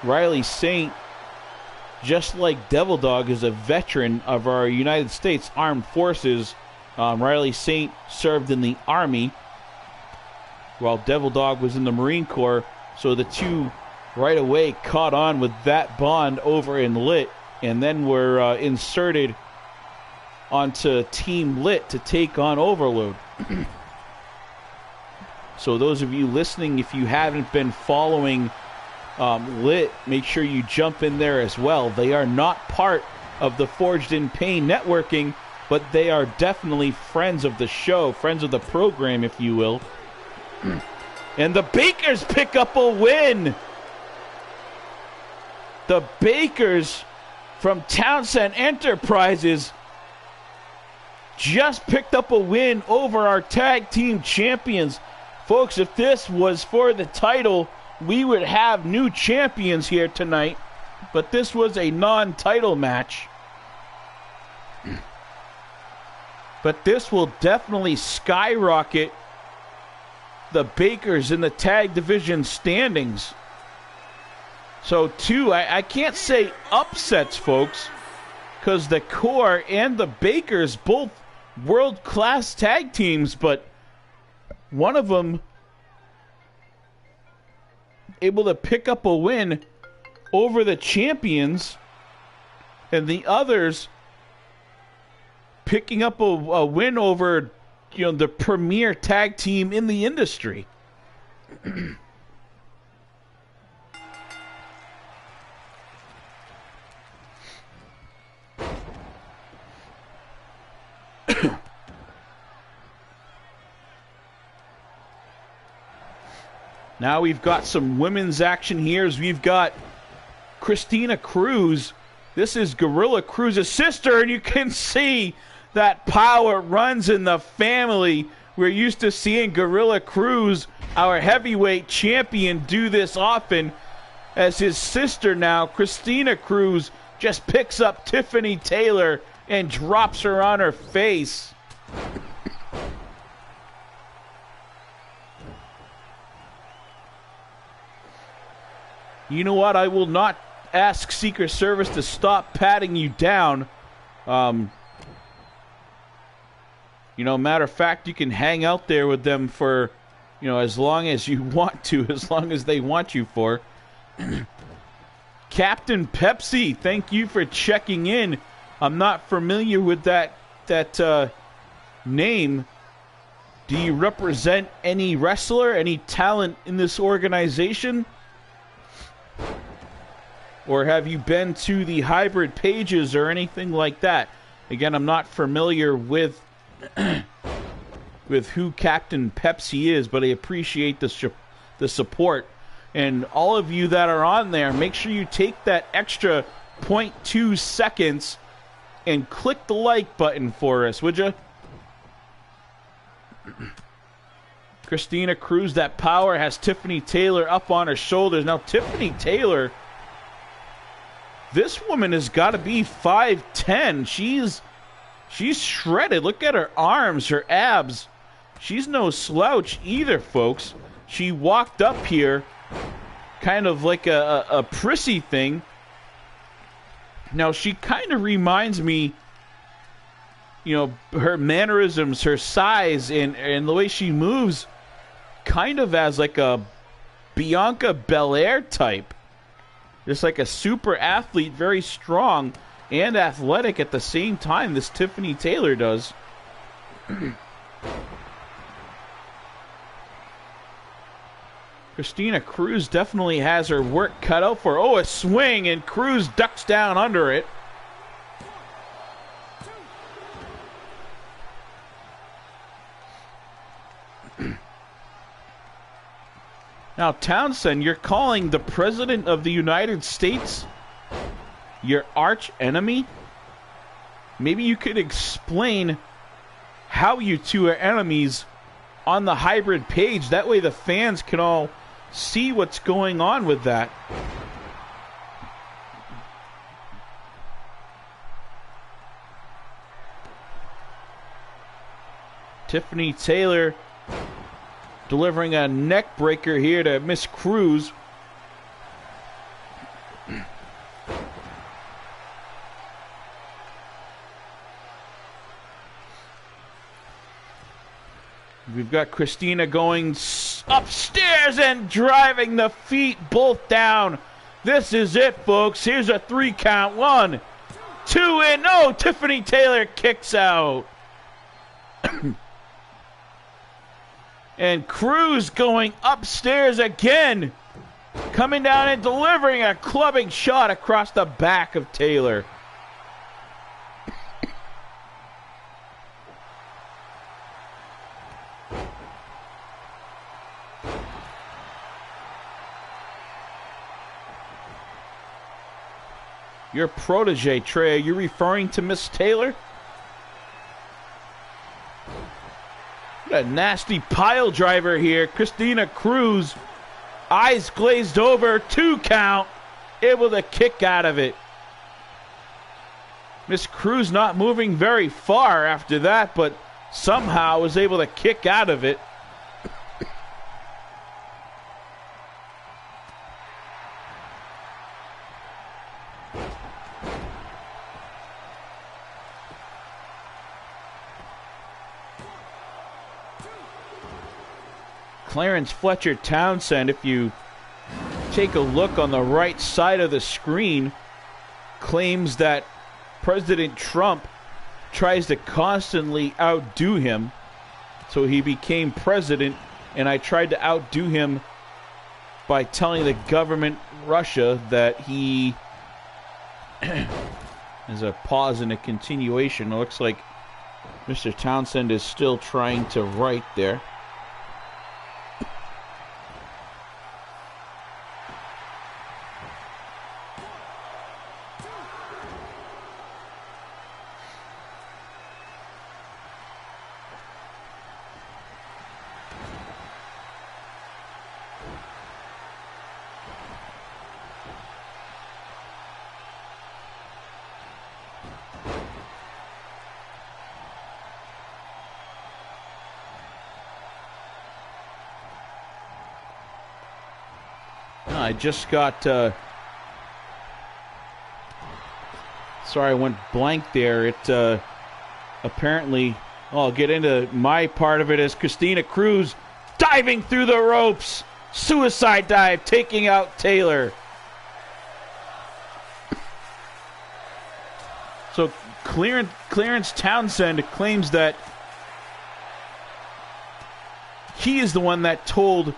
Riley Saint, just like Devil Dog, is a veteran of our United States Armed Forces. Riley Saint served in the Army, while Devil Dog was in the Marine Corps. So the two right away caught on with that bond over in Lit, and then were inserted onto Team Lit to take on Overload. So those of you listening, if you haven't been following Lit, make sure you jump in there as well. They are not part of the Forged in Pain networking, but they are definitely friends of the show, friends of the program, if you will. And the Bakers pick up a win. The Bakers from Townsend Enterprises just picked up a win over our tag team champions. Folks, if this was for the title, we would have new champions here tonight. But this was a non-title match. But this will definitely skyrocket the Bakers in the tag division standings. So, I can't say upsets, folks, because the Core and the Bakers, both world-class tag teams, but one of them able to pick up a win over the champions, and the others picking up a win over, the premier tag team in the industry. Now we've got some women's action here, as we've got Christina Cruz. This is Gorilla Cruz's sister, and you can see that power runs in the family. We're used to seeing Gorilla Cruz, our heavyweight champion, do this often, as his sister now, Christina Cruz, just picks up Tiffany Taylor and drops her on her face. You know what? I will not ask Secret Service to stop patting you down. Matter of fact, you can hang out there with them for, as long as you want to, as long as they want you for. Captain Pepsi, thank you for checking in. I'm not familiar with that name. Do you represent any wrestler, any talent in this organization? Or have you been to the hybrid pages or anything like that? Again, I'm not familiar with who Captain Pepsi is, but I appreciate the support. And all of you that are on there, make sure you take that extra 0.2 seconds and click the like button for us, would you? Christina Cruz, that power, has Tiffany Taylor up on her shoulders. Now, Tiffany Taylor, this woman has got to be 5'10". She's shredded. Look at her arms, her abs. She's no slouch either, folks. She walked up here kind of like a prissy thing. Now, she kind of reminds me, you know, her mannerisms, her size, and the way she moves, kind of as like a Bianca Belair type. Just like a super athlete, very strong and athletic at the same time, this Tiffany Taylor does. Christina Cruz definitely has her work cut out for her. Oh, a swing, and Cruz ducks down under it. Now, Townsend, you're calling the President of the United States your arch enemy? Maybe you could explain how you two are enemies on the hybrid page. That way the fans can all see what's going on with that. Tiffany Taylor delivering a neck breaker here to Miss Cruz. We've got Christina going upstairs and driving the feet both down. This is it, folks. Here's a 3 count. 1, 2, and no! Tiffany Taylor kicks out. And Cruz going upstairs again. Coming down and delivering a clubbing shot across the back of Taylor. Your protege, Trey, are you referring to Miss Taylor? What a nasty pile driver here. Christina Cruz, eyes glazed over, 2 count, able to kick out of it. Miss Cruz not moving very far after that, but somehow was able to kick out of it. Clarence Fletcher Townsend, if you take a look on the right side of the screen, claims that President Trump tries to constantly outdo him. So he became president, and I tried to outdo him by telling the government, Russia, that he... There's a pause and a continuation. It looks like Mr. Townsend is still trying to write there. I just got, sorry, I went blank there. It, apparently, I'll get into my part of it as Christina Cruz diving through the ropes. Suicide dive, taking out Taylor. So Clarence Townsend claims that he is the one that told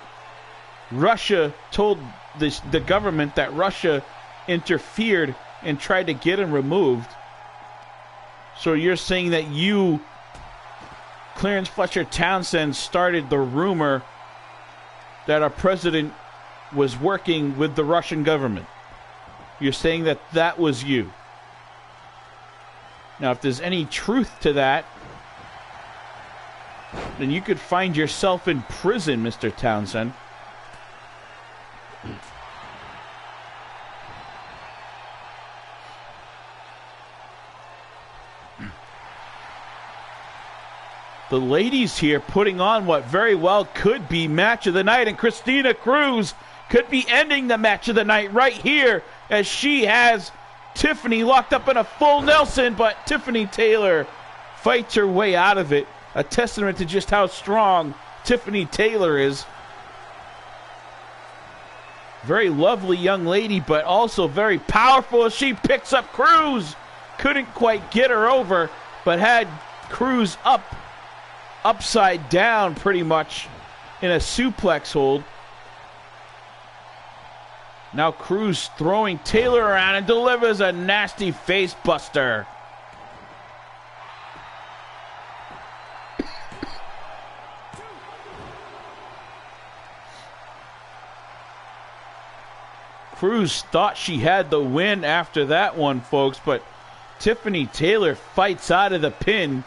the government that Russia interfered and tried to get him removed. So you're saying that you, Clarence Fletcher Townsend, started the rumor that our president was working with the Russian government. You're saying that that was you. Now, if there's any truth to that, then you could find yourself in prison, Mr. Townsend. The ladies here putting on what very well could be match of the night, and Christina Cruz could be ending the match of the night right here as she has Tiffany locked up in a full Nelson, but Tiffany Taylor fights her way out of it. A testament to just how strong Tiffany Taylor is. Very lovely young lady, but also very powerful as she picks up Cruz. Couldn't quite get her over, but had Cruz upside down pretty much in a suplex hold. Now Cruz throwing Taylor around and delivers a nasty face buster. Cruz thought she had the win after that one, folks, but Tiffany Taylor fights out of the pin.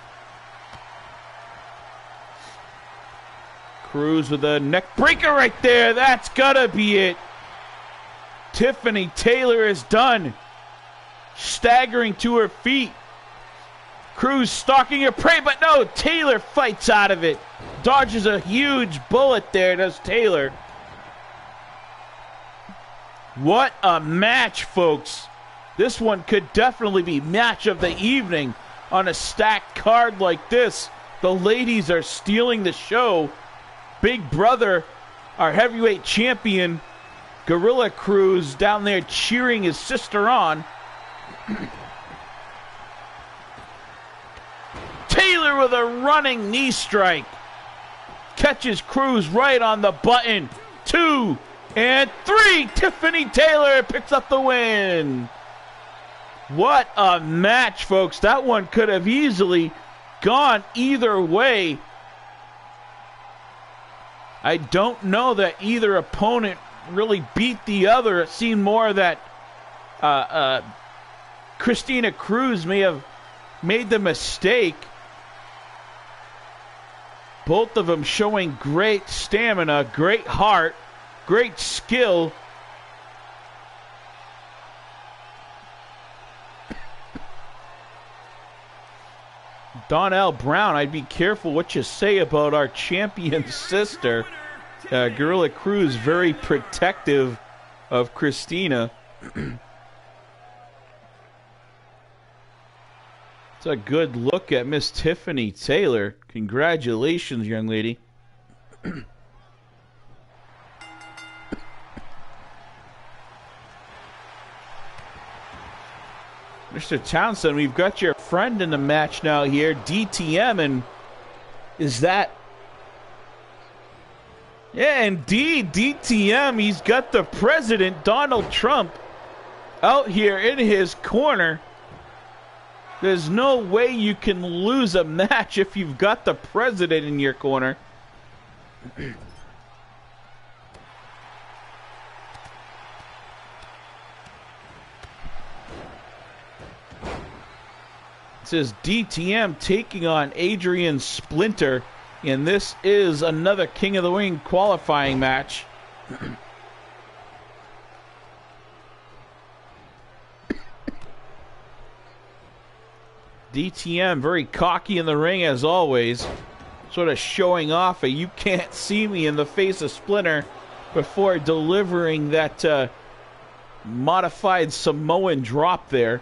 Cruz with a neck breaker right there. That's gotta be it. Tiffany Taylor is done. Staggering to her feet. Cruz stalking her prey, but no, Taylor fights out of it. Dodges a huge bullet there, does Taylor. What a match, folks. This one could definitely be match of the evening on a stacked card like this. The ladies are stealing the show. Big Brother, our heavyweight champion, Gorilla Cruz, down there cheering his sister on. Taylor with a running knee strike. Catches Cruz right on the button. 2 and 3. Tiffany Taylor picks up the win. What a match, folks. That one could have easily gone either way. I don't know that either opponent really beat the other. It seemed more that Christina Cruz may have made the mistake. Both of them showing great stamina, great heart, great skill. Donnell Brown, I'd be careful what you say about our champion's sister. Gorilla Cruz, very protective of Christina. It's a good look at Miss Tiffany Taylor. Congratulations, young lady. Mr. Townsend, we've got your friend in the match now here, DTM, and is that... Yeah, indeed, DTM, he's got the president, Donald Trump, out here in his corner. There's no way you can lose a match if you've got the president in your corner. It says DTM taking on Adrian Splinter, and this is another King of the Ring qualifying match. DTM very cocky in the ring as always, sort of showing off a "you can't see me" in the face of Splinter before delivering that modified Samoan drop there.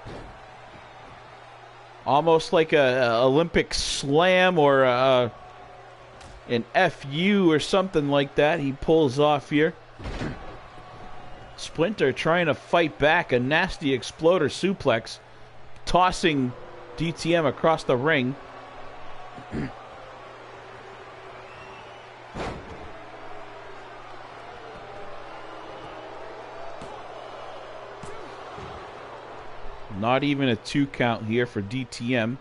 Almost like a Olympic slam or an FU or something like that he pulls off here. Splinter trying to fight back, a nasty exploder suplex, tossing DTM across the ring. Not even a 2 count here for DTM.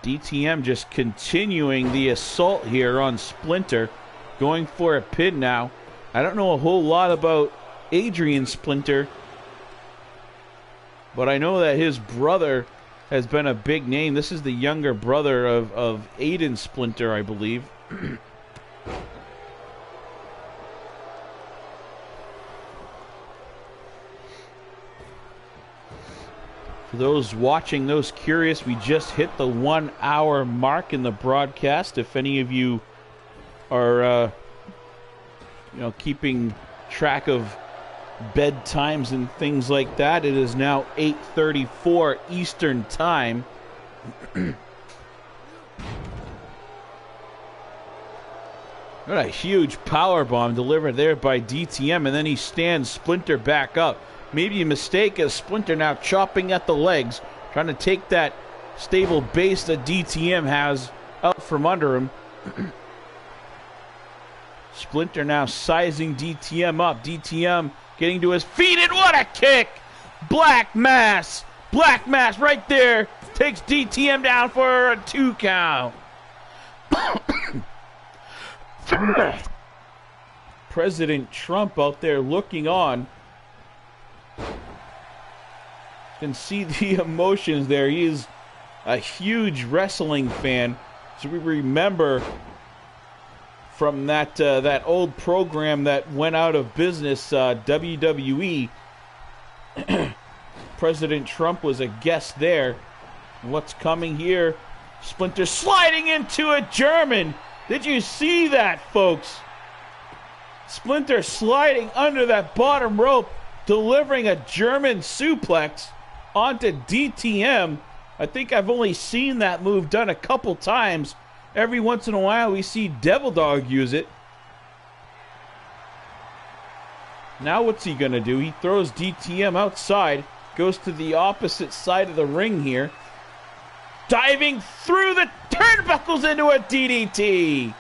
DTM just continuing the assault here on Splinter, going for a pin now. I don't know a whole lot about Adrian Splinter. but I know that his brother has been a big name. This is the younger brother of Aiden Splinter, I believe. For those watching, those curious, we just hit the 1 hour mark in the broadcast. If any of you are, keeping track of bedtimes and things like that, it is now 8:34 Eastern Time. What a huge power bomb delivered there by DTM, and then he stands Splinter back up. Maybe a mistake as Splinter now chopping at the legs, trying to take that stable base that DTM has out from under him. Splinter now sizing DTM up. DTM getting to his feet, and what a kick! Black Mass right there takes DTM down for a 2 count. President Trump out there looking on. You can see the emotions there. He is a huge wrestling fan. So we remember from that old program that went out of business, WWE. President Trump was a guest there. And what's coming here? Splinter sliding into a German. Did you see that, folks? Splinter sliding under that bottom rope, delivering a German suplex onto DTM. I think I've only seen that move done a couple times. Every once in a while we see Devil Dog use it. Now what's he going to do? He throws DTM outside, goes to the opposite side of the ring here. Diving through the turnbuckles into a DDT.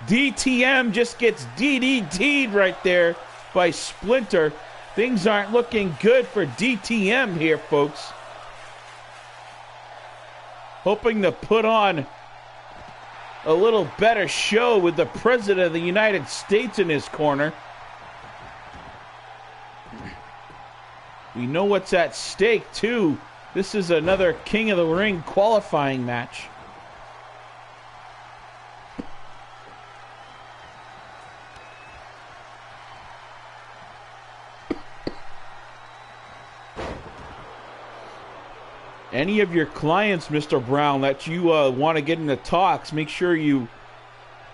DTM just gets DDT'd right there by Splinter. Things aren't looking good for DTM here, folks. Hoping to put on a little better show with the President of the United States in his corner. We know what's at stake, too. This is another King of the Ring qualifying match. Any of your clients, Mr. Brown, that you want to get into talks, make sure you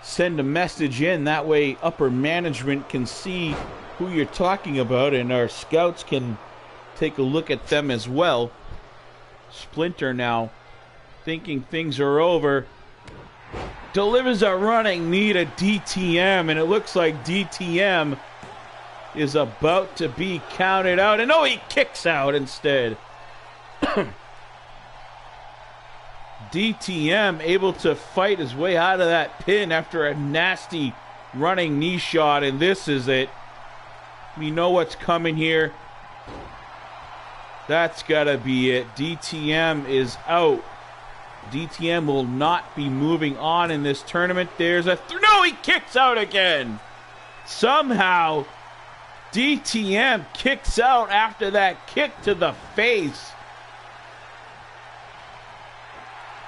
send a message in. That way upper management can see who you're talking about, and our scouts can take a look at them as well. Splinter now thinking things are over. Delivers a running knee to DTM, and it looks like DTM is about to be counted out. And oh, he kicks out instead. DTM able to fight his way out of that pin after a nasty running knee shot, and this is it. We know what's coming here. That's gotta be it. DTM is out. DTM will not be moving on in this tournament. There's a... no, he kicks out again. Somehow, DTM kicks out after that kick to the face.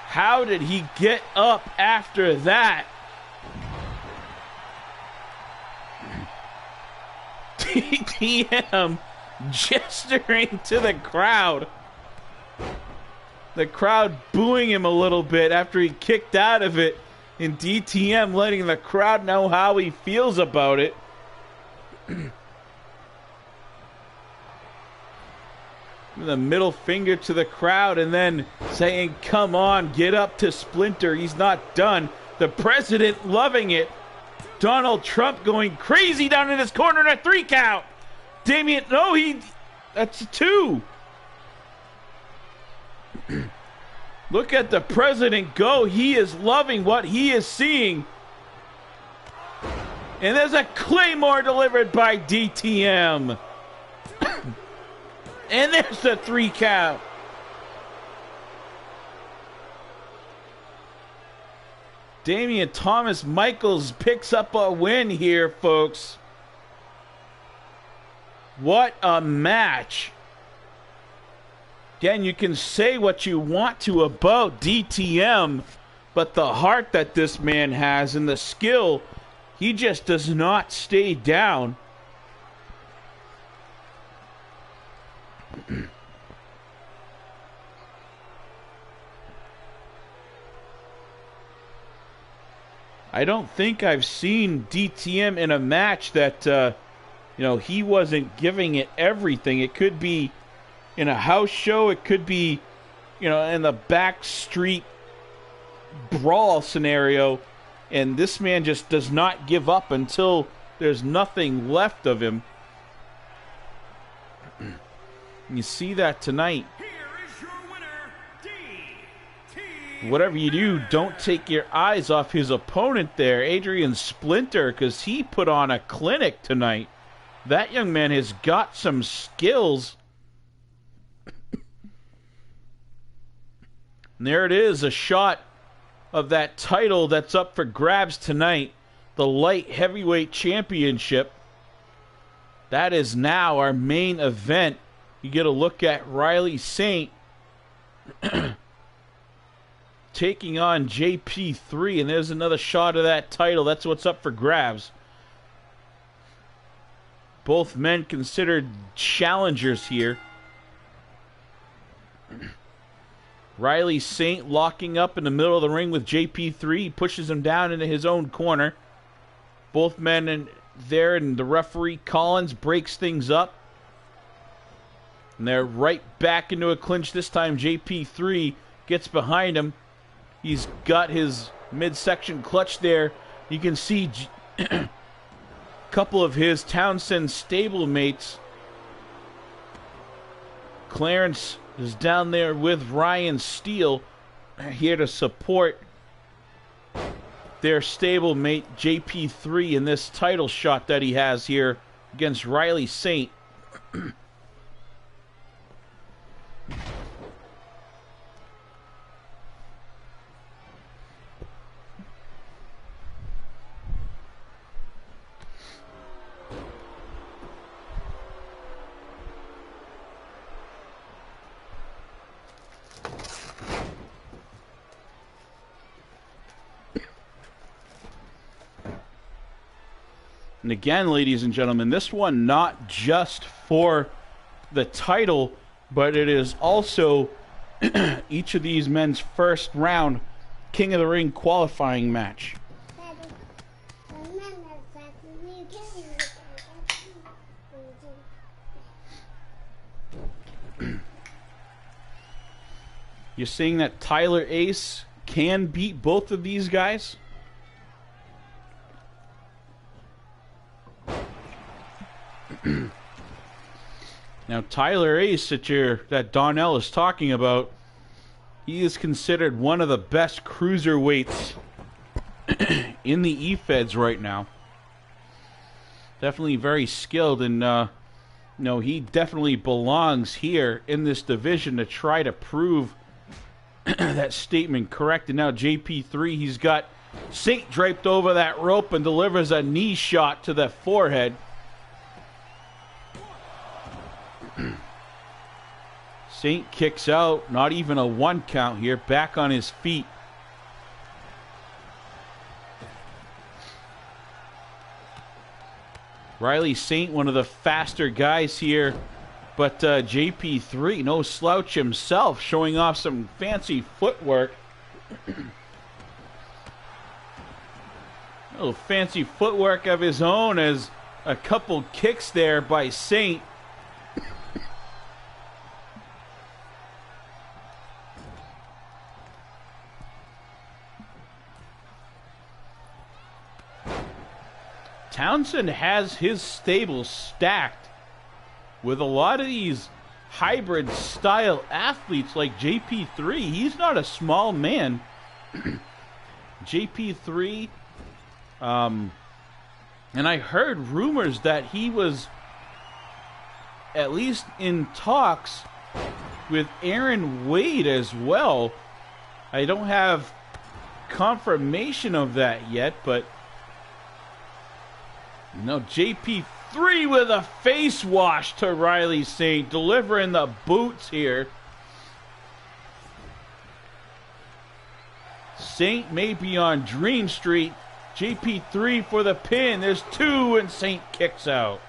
How did he get up after that? DTM gesturing to the crowd. The crowd booing him a little bit after he kicked out of it. And DTM letting the crowd know how he feels about it. The middle finger to the crowd and then saying, come on, get up to Splinter. He's not done. The president loving it. Donald Trump going crazy down in his corner in a 3 count. Damien, no, that's a 2. Look at the president go. He is loving what he is seeing. And there's a Claymore delivered by DTM. And there's the 3 count. Damian Thomas Michaels picks up a win here, folks. What a match. Again, you can say what you want to about DTM, but the heart that this man has and the skill, he just does not stay down. I don't think I've seen DTM in a match that, he wasn't giving it everything. It could be in a house show. It could be, in the back street brawl scenario. And this man just does not give up until there's nothing left of him. And you see that tonight. Whatever you do, don't take your eyes off his opponent there, Adrian Splinter, because he put on a clinic tonight. That young man has got some skills. And there it is, a shot of that title that's up for grabs tonight, the Light Heavyweight Championship. That is now our main event. You get a look at Riley Saint taking on JP3, and there's another shot of that title. That's what's up for grabs. Both men considered challengers here. Riley Saint locking up in the middle of the ring with JP3. He pushes him down into his own corner. Both men there, and the referee Collins breaks things up. And they're right back into a clinch this time. JP3 gets behind him. He's got his midsection clutch there. You can see a couple of his Townsend stablemates. Clarence is down there with Ryan Steele, here to support their stablemate JP3 in this title shot that he has here against Riley Saint. And again, ladies and gentlemen, this one not just for the title, but it is also each of these men's first round King of the Ring qualifying match. You're saying that Tyler Ace can beat both of these guys? Now, Tyler Ace that Donnell is talking about, he is considered one of the best cruiserweights in the E-Feds right now. Definitely very skilled, and he definitely belongs here in this division to try to prove that statement correct. And now JP3, he's got Saint draped over that rope and delivers a knee shot to the forehead. Saint kicks out, not even a 1 count here, back on his feet. Riley Saint, one of the faster guys here, but JP3, no slouch himself, showing off some fancy footwork. A little fancy footwork of his own, as a couple kicks there by Saint. Townsend has his stable stacked with a lot of these hybrid style athletes like JP3. He's not a small man. JP3, and I heard rumors that he was at least in talks with Aaron Wade as well. I don't have confirmation of that yet, but no, JP3 with a face wash to Riley Saint, delivering the boots here. Saint may be on Dream Street. JP3 for the pin. There's 2, and Saint kicks out.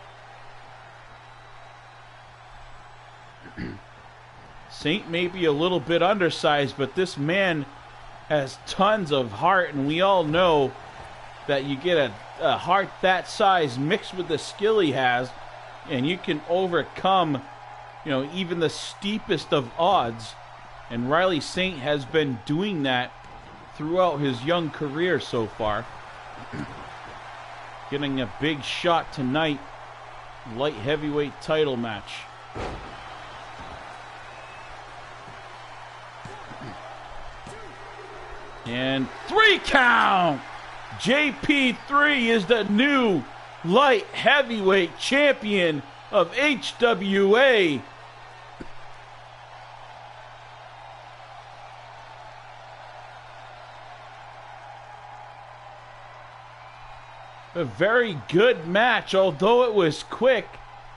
Saint may be a little bit undersized, but this man has tons of heart, and we all know that you get a heart that size mixed with the skill he has, and you can overcome, even the steepest of odds. And Riley Saint has been doing that throughout his young career so far. Getting a big shot tonight, light heavyweight title match. And 3 count! JP3 is the new light heavyweight champion of HWA. A very good match, although it was quick.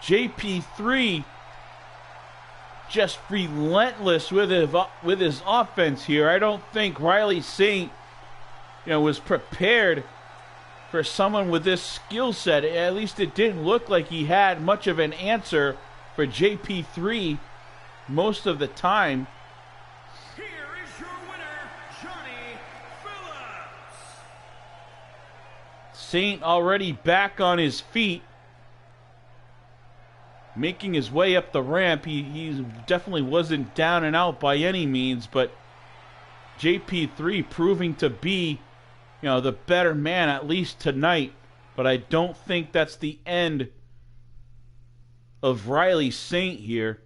JP3 just relentless with his offense here. I don't think Riley Saint, was prepared for someone with this skill set. At least it didn't look like he had much of an answer for JP3 most of the time. Here is your winner, Johnny Phillips. Saint already back on his feet, making his way up the ramp. He definitely wasn't down and out by any means, but JP3 proving to be, the better man, at least tonight. But I don't think that's the end of Riley Saint here.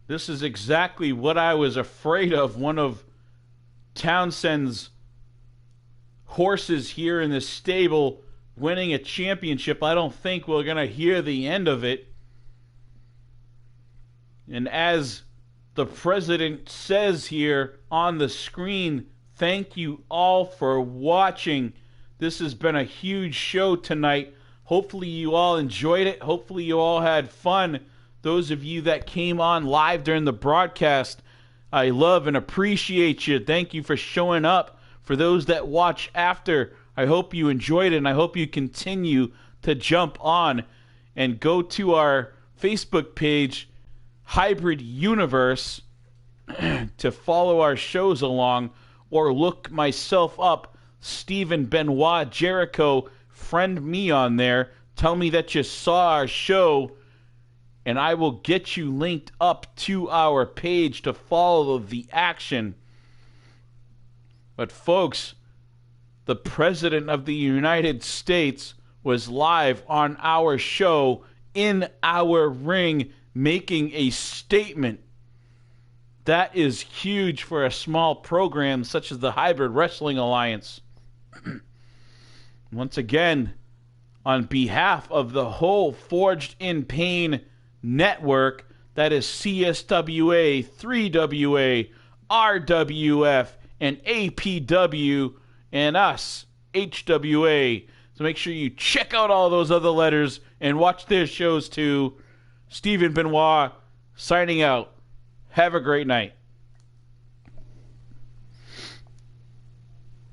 This is exactly what I was afraid of. One of Townsend's horses here in the stable winning a championship. I don't think we're going to hear the end of it. And as the president says here on the screen, thank you all for watching. This has been a huge show tonight. Hopefully you all enjoyed it. Hopefully you all had fun. Those of you that came on live during the broadcast, I love and appreciate you. Thank you for showing up. For those that watch after, I hope you enjoyed it, and I hope you continue to jump on and go to our Facebook page, Hybrid Universe, to follow our shows along, or look myself up, Stephen Benoit Jericho. Friend me on there. Tell me that you saw our show, and I will get you linked up to our page to follow the action. But folks, the President of the United States was live on our show, in our ring, making a statement. That is huge for a small program such as the Hybrid Wrestling Alliance. Once again, on behalf of the whole Forged in Pain network, that is CSWA, 3WA, RWF, and APW, and us, HWA. So make sure you check out all those other letters and watch their shows too. Stephen Benoit signing out. Have a great night.